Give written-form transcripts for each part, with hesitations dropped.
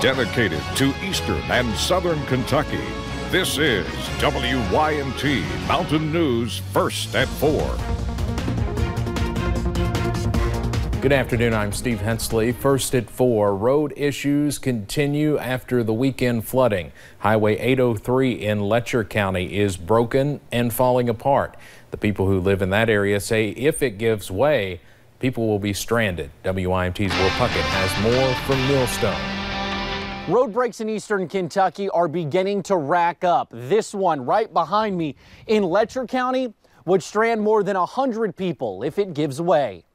Dedicated to Eastern and Southern Kentucky, this is WYMT Mountain News First at 4. Good afternoon, I'm Steve Hensley. First at 4, road issues continue after the weekend flooding. Highway 803 in Letcher County is broken and falling apart. The people who live in that area say if it gives way, people will be stranded. WYMT's Will Puckett has more from Millstone. Road breaks in eastern Kentucky are beginning to rack up. This one right behind me in Letcher County would strand more than 100 people if it gives way.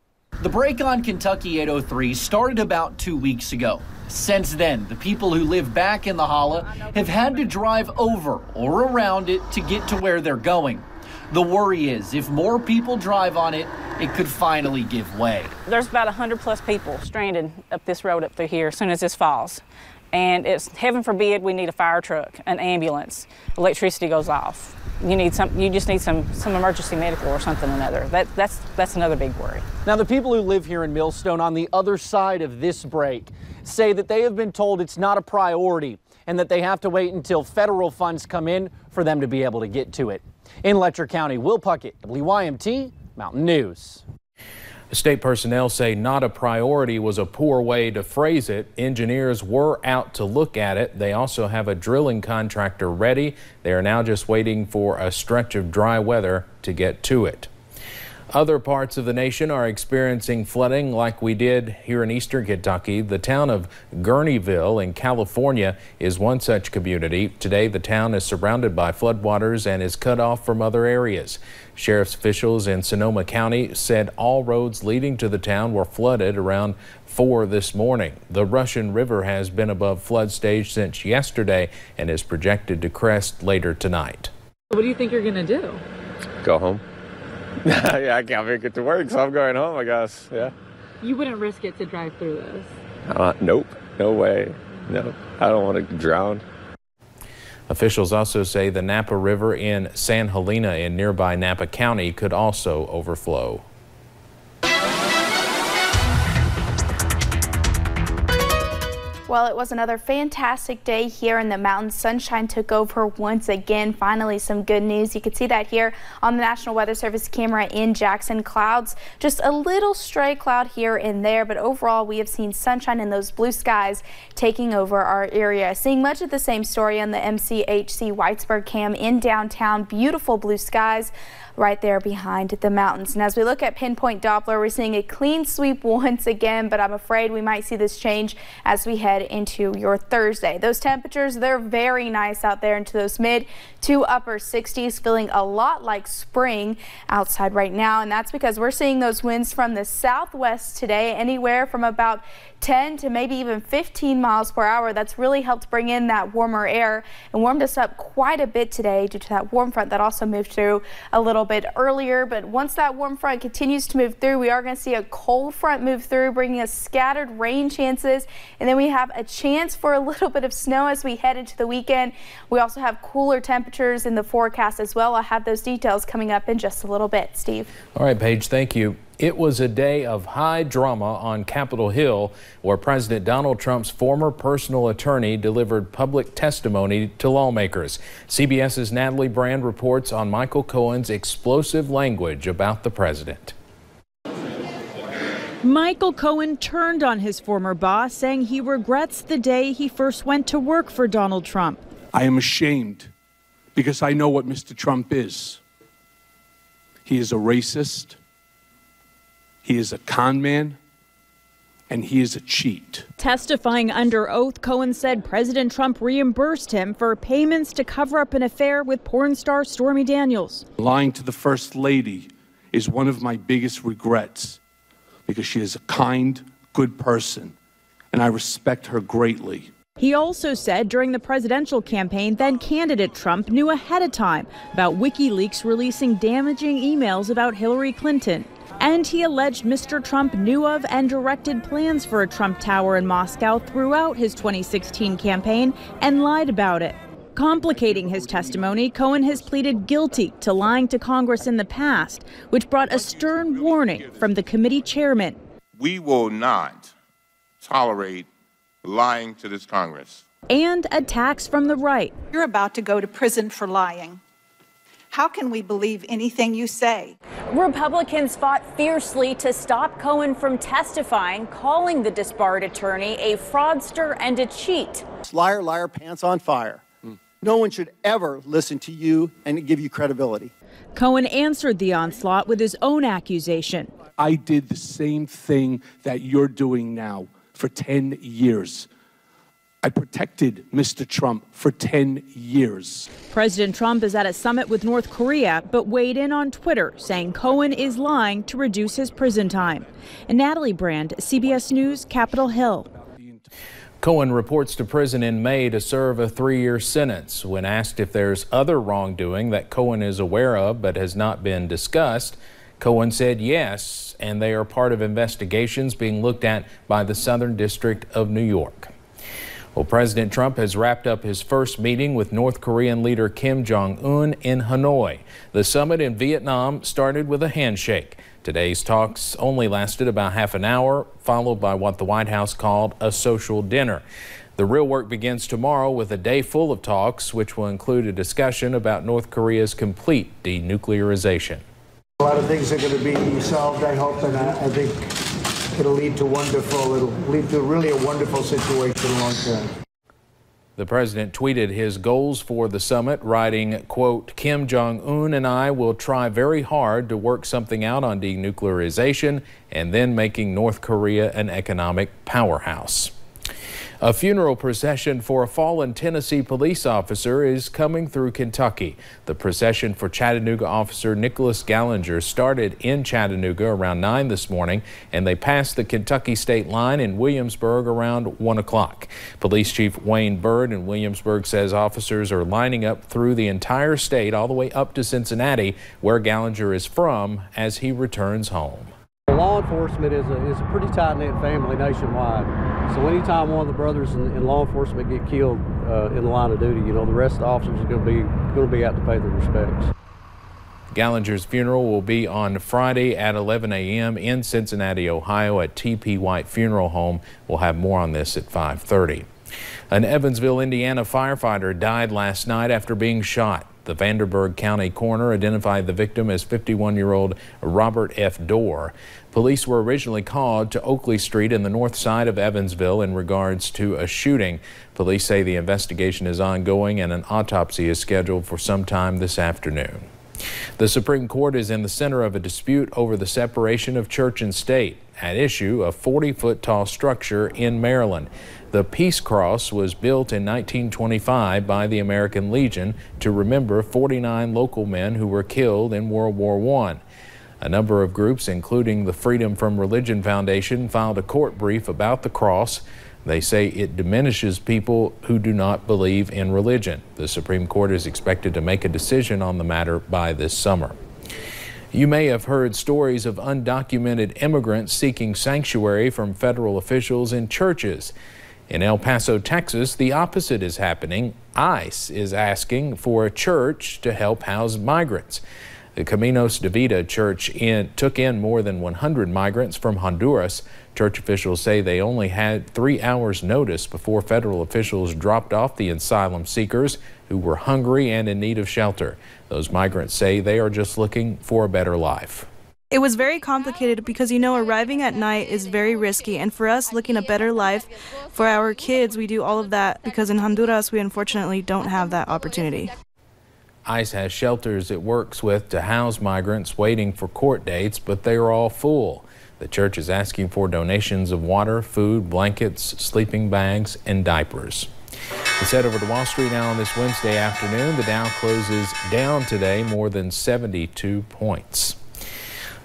The break on Kentucky 803 started about 2 weeks ago. Since then, the people who live back in the holla have had to drive over or around it to get to where they're going. The worry is if more people drive on it, it could finally give way. There's about 100 plus people stranded up this road up through here as soon as this falls. And it's, heaven forbid, we need a fire truck, an ambulance, electricity goes off. You just need some emergency medical or something or another. That's another big worry. Now, the people who live here in Millstone on the other side of this break say that they have been told it's not a priority and that they have to wait until federal funds come in for them to be able to get to it. In Letcher County, Will Puckett, WYMT Mountain News. State personnel say not a priority was a poor way to phrase it. Engineers were out to look at it. They also have a drilling contractor ready. They are now just waiting for a stretch of dry weather to get to it. Other parts of the nation are experiencing flooding like we did here in eastern Kentucky. The town of Gurneyville in California is one such community. Today, the town is surrounded by floodwaters and is cut off from other areas. Sheriff's officials in Sonoma County said all roads leading to the town were flooded around 4 this morning. The Russian River has been above flood stage since yesterday and is projected to crest later tonight. What do you think you're going to do? Go home. Yeah, I can't make it to work, so I'm going home, I guess. Yeah. You wouldn't risk it to drive through this? Nope. No way. No. I don't want to drown. Officials also say the Napa River in San Helena in nearby Napa County could also overflow. Well, it was another fantastic day here in the mountains. Sunshine took over once again. Finally, some good news. You can see that here on the National Weather Service camera in Jackson. Clouds, just a little stray cloud here and there, but overall we have seen sunshine and those blue skies taking over our area. Seeing much of the same story on the MCHC Whitesburg cam in downtown. Beautiful blue skies right there behind the mountains. And as we look at pinpoint Doppler, we're seeing a clean sweep once again, but I'm afraid we might see this change as we head into your Thursday. Those temperatures, they're very nice out there into those mid to upper 60s, feeling a lot like spring outside right now. And that's because we're seeing those winds from the southwest today, anywhere from about 10 to maybe even 15 miles per hour. That's really helped bring in that warmer air and warmed us up quite a bit today due to that warm front that also moved through a little bit earlier. But once that warm front continues to move through, we are going to see a cold front move through, bringing us scattered rain chances. And then we have a chance for a little bit of snow as we head into the weekend. We also have cooler temperatures in the forecast as well. I'll have those details coming up in just a little bit. Steve. All right, Paige, thank you. It was a day of high drama on Capitol Hill, where President Donald Trump's former personal attorney delivered public testimony to lawmakers. CBS's Natalie Brand reports on Michael Cohen's explosive language about the president. Michael Cohen turned on his former boss, saying he regrets the day he first went to work for Donald Trump. I am ashamed because I know what Mr. Trump is. He is a racist. He is a con man, and he is a cheat. Testifying under oath, Cohen said President Trump reimbursed him for payments to cover up an affair with porn star Stormy Daniels. Lying to the First Lady is one of my biggest regrets because she is a kind, good person, and I respect her greatly. He also said during the presidential campaign that candidate Trump knew ahead of time about WikiLeaks releasing damaging emails about Hillary Clinton. And he alleged Mr. Trump knew of and directed plans for a Trump Tower in Moscow throughout his 2016 campaign and lied about it. Complicating his testimony, Cohen has pleaded guilty to lying to Congress in the past, which brought a stern warning from the committee chairman. We will not tolerate lying to this Congress. And attacks from the right. You're about to go to prison for lying. How can we believe anything you say? Republicans fought fiercely to stop Cohen from testifying, calling the disbarred attorney a fraudster and a cheat. Liar, liar, pants on fire. No one should ever listen to you and give you credibility. Cohen answered the onslaught with his own accusation. I did the same thing that you're doing now for 10 years. I protected Mr. Trump for 10 years. President Trump is at a summit with North Korea, but weighed in on Twitter, saying Cohen is lying to reduce his prison time. And Natalie Brand, CBS News, Capitol Hill. Cohen reports to prison in May to serve a 3-year sentence. When asked if there's other wrongdoing that Cohen is aware of but has not been discussed, Cohen said yes, and they are part of investigations being looked at by the Southern District of New York. Well, President Trump has wrapped up his first meeting with North Korean leader Kim Jong-un in Hanoi. The summit in Vietnam started with a handshake. Today's talks only lasted about half an hour, followed by what the White House called a social dinner. The real work begins tomorrow with a day full of talks, which will include a discussion about North Korea's complete denuclearization. A lot of things are going to be solved, I hope, and I think it'll lead to really a wonderful situation long term. The president tweeted his goals for the summit, writing, quote, Kim Jong-un and I will try very hard to work something out on denuclearization and then making North Korea an economic powerhouse. A funeral procession for a fallen Tennessee police officer is coming through Kentucky. The procession for Chattanooga officer Nicholas Gallinger started in Chattanooga around 9 this morning, and they passed the Kentucky state line in Williamsburg around 1 o'clock. Police Chief Wayne Byrd in Williamsburg says officers are lining up through the entire state all the way up to Cincinnati, where Gallinger is from, as he returns home. Law enforcement is a pretty tight-knit family nationwide. So anytime one of the brothers in law enforcement get killed in the line of duty, the rest of the officers are going to be out to pay their respects. Gallinger's funeral will be on Friday at 11 a.m. in Cincinnati, Ohio at T.P. White Funeral Home. We'll have more on this at 5:30. An Evansville, Indiana firefighter died last night after being shot. The Vanderburgh County coroner identified the victim as 51-year-old Robert F. Dorr. Police were originally called to Oakley Street in the north side of Evansville in regards to a shooting. Police say the investigation is ongoing and an autopsy is scheduled for sometime this afternoon. The Supreme Court is in the center of a dispute over the separation of church and state. At issue, a 40-foot tall structure in Maryland. The Peace Cross was built in 1925 by the American Legion to remember 49 local men who were killed in World War I. A number of groups, including the Freedom from Religion Foundation, filed a court brief about the cross. They say it diminishes people who do not believe in religion. The Supreme Court is expected to make a decision on the matter by this summer. You may have heard stories of undocumented immigrants seeking sanctuary from federal officials in churches. In El Paso, Texas, the opposite is happening. ICE is asking for a church to help house migrants. The Caminos de Vida Church took in more than 100 migrants from Honduras. Church officials say they only had 3 hours notice before federal officials dropped off the asylum seekers who were hungry and in need of shelter. Those migrants say they are just looking for a better life. It was very complicated because, arriving at night is very risky. And for us, looking a better life for our kids, we do all of that because in Honduras, we unfortunately don't have that opportunity. ICE has shelters it works with to house migrants waiting for court dates, but they are all full. The church is asking for donations of water, food, blankets, sleeping bags, and diapers. Let's head over to Wall Street now on this Wednesday afternoon. The Dow closes down today more than 72 points.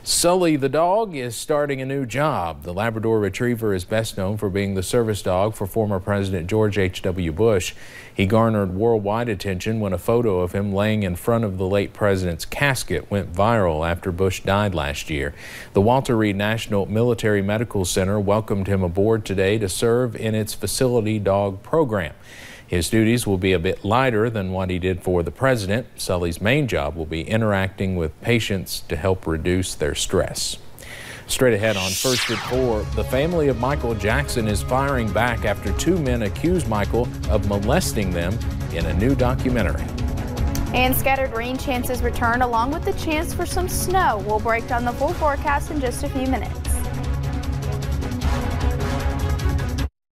Sully the dog is starting a new job. The Labrador Retriever is best known for being the service dog for former President George H.W. Bush. He garnered worldwide attention when a photo of him laying in front of the late president's casket went viral after Bush died last year. The Walter Reed National Military Medical Center welcomed him aboard today to serve in its facility dog program. His duties will be a bit lighter than what he did for the president. Sully's main job will be interacting with patients to help reduce their stress. Straight ahead on First at 4, the family of Michael Jackson is firing back after 2 men accuse Michael of molesting them in a new documentary. And scattered rain chances return along with the chance for some snow. We'll break down the full forecast in just a few minutes.